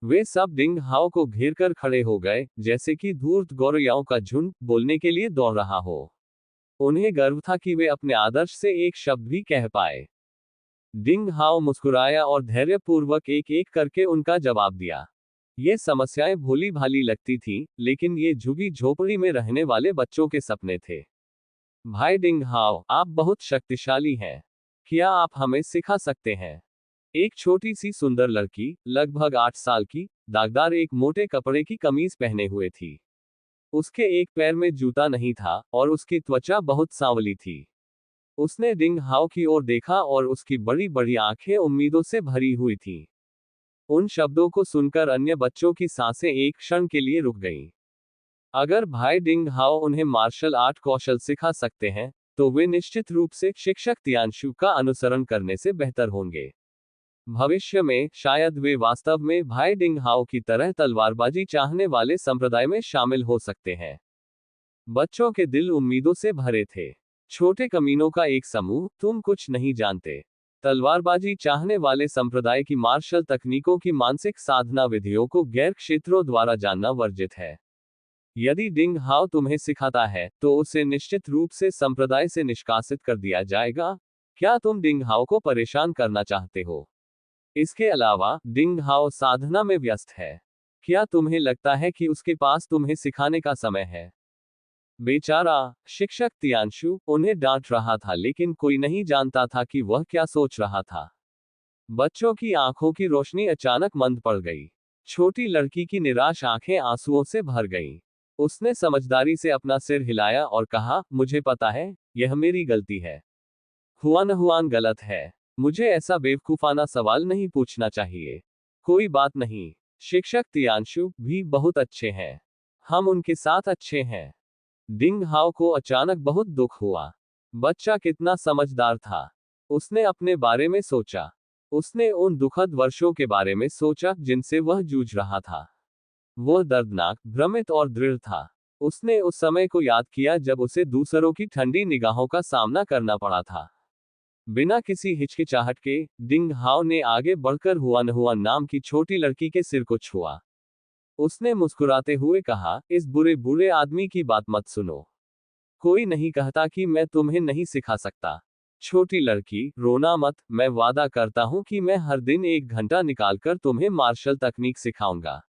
वे सब डिंग हाओ को घेर कर खड़े हो गए, जैसे कि धूर्त गौरैयाओं का झुंड बोलने के लिए दौड़ रहा हो। उन्हें गर्व था कि वे अपने आदर्श से एक शब्द भी कह पाए। डिंग हाओ मुस्कुराया और धैर्यपूर्वक एक एक करके उनका जवाब दिया। ये समस्याएं भोली भाली लगती थीं, लेकिन ये झुग्गी झोपड़ी में रहने वाले बच्चों के सपने थे। भाई डिंग हाओ, आप बहुत शक्तिशाली हैं। क्या आप हमें सिखा सकते हैं? एक छोटी सी सुंदर लड़की, लगभग 8 साल की, दागदार एक मोटे कपड़े की कमीज पहने हुए थी। उसके एक पैर में जूता नहीं था, और उसकी त्वचा बहुत सांवली थी। उसने डिंग हाओ की ओर देखा और उसकी बड़ी बड़ी आंखें उम्मीदों से भरी हुई थीं। उन शब्दों को सुनकर अन्य बच्चों की सांसें एक क्षण के लिए रुक गईं। अगर भाई डिंग हाओ उन्हें मार्शल आर्ट कौशल सिखा सकते हैं, तो वे निश्चित रूप से शिक्षक तियानशु का अनुसरण करने से बेहतर होंगे। भविष्य में शायद वे वास्तव में भाई डिंग हाओ की तरह तलवारबाजी चाहने वाले संप्रदाय में शामिल हो सकते हैं। बच्चों के दिल उम्मीदों से भरे थे। छोटे कमीनों का एक समूह, तुम कुछ नहीं जानते। तलवारबाजी चाहने वाले संप्रदाय की मार्शल तकनीकों की मानसिक साधना विधियों को गैर क्षेत्रों द्वारा जानना वर्जित है। यदि डिंग हाओ तुम्हें सिखाता है, तो उसे निश्चित रूप से संप्रदाय से निष्कासित कर दिया जाएगा। क्या तुम डिंग हाओ को परेशान करना चाहते हो? इसके अलावा, डिंग हाओ साधना में व्यस्त है। क्या तुम्हें लगता है कि उसके पास तुम्हें सिखाने का समय है? बेचारा शिक्षक तियानशु उन्हें डांट रहा था, लेकिन कोई नहीं जानता था कि वह क्या सोच रहा था। बच्चों की आंखों की रोशनी अचानक मंद पड़ गई। छोटी लड़की की निराश आंखें आंसुओं से भर गईं। उसने समझदारी से अपना सिर हिलाया और कहा, मुझे पता है, यह मेरी गलती है। हुआन हुआन गलत है। मुझे ऐसा बेवकूफाना सवाल नहीं पूछना चाहिए। कोई बात नहीं। शिक्षक तियानशु भी बहुत अच्छे हैं। हम उनके साथ अच्छे हैं। डिंग हाओ को अचानक बहुत दुख हुआ। बच्चा कितना समझदार था। उसने अपने बारे में सोचा। उसने उन दुखद वर्षों के बारे में सोचा जिनसे वह जूझ रहा था। वह दर्दनाक, भ्रमित और दृढ़ था। उसने उस समय को याद किया जब उसे दूसरों की ठंडी निगाहों का सामना करना पड़ा था। बिना किसी हिचकिचाहट के, डिंग हाओ ने आगे बढ़कर हुआन हुआन नाम की छोटी लड़की के सिर को छुआ। उसने मुस्कुराते हुए कहा, इस बुरे बुरे आदमी की बात मत सुनो। कोई नहीं कहता कि मैं तुम्हें नहीं सिखा सकता। छोटी लड़की, रोना मत, मैं वादा करता हूं कि मैं हर दिन 1 घंटा निकालकर तुम्हें मार्शल तकनीक सिखाऊंगा।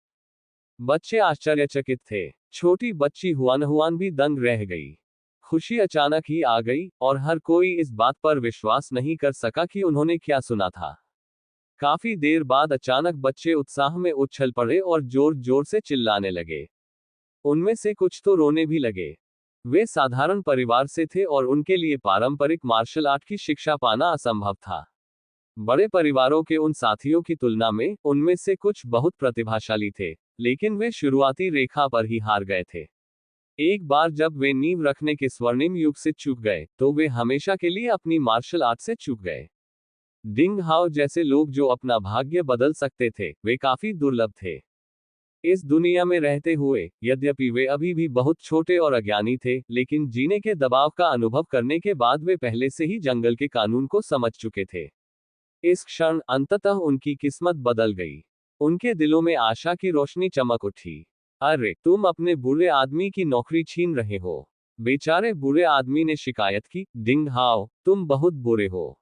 बच्चे आश्चर्यचकित थे। छोटी बच्ची हुआन हुआन भी दंग रह गई। खुशी अचानक ही आ गई, और हर कोई इस बात पर विश्वास नहीं कर सका कि उन्होंने क्या सुना था। काफी देर बाद अचानक बच्चे उत्साह में उछल पड़े और जोर जोर से चिल्लाने लगे। उनमें से कुछ तो रोने भी लगे। वे साधारण परिवार से थे और उनके लिए पारंपरिक मार्शल आर्ट की शिक्षा पाना असंभव था। बड़े परिवारों के उन साथियों की तुलना में उनमें से कुछ बहुत प्रतिभाशाली थे, लेकिन वे शुरुआती रेखा पर ही हार गए थे। एक बार जब वे नींव रखने के स्वर्णिम युग से चूक गए, तो वे हमेशा के लिए अपनी मार्शल आर्ट से चूक गए। डिंग हाओ जैसे लोग जो अपना भाग्य बदल सकते थे, वे काफी दुर्लभ थे। इस दुनिया में रहते हुए, यद्यपि वे अभी भी बहुत छोटे और अज्ञानी थे, लेकिन जीने के दबाव का अनुभव करने के बाद वे पहले से ही जंगल के कानून को समझ चुके थे। इस क्षण अंततः उनकी किस्मत बदल गई। उनके दिलों में आशा की रोशनी चमक उठी। अरे, तुम अपने बुरे आदमी की नौकरी छीन रहे हो। बेचारे बुरे आदमी ने शिकायत की, डिंग हाओ, तुम बहुत बुरे हो।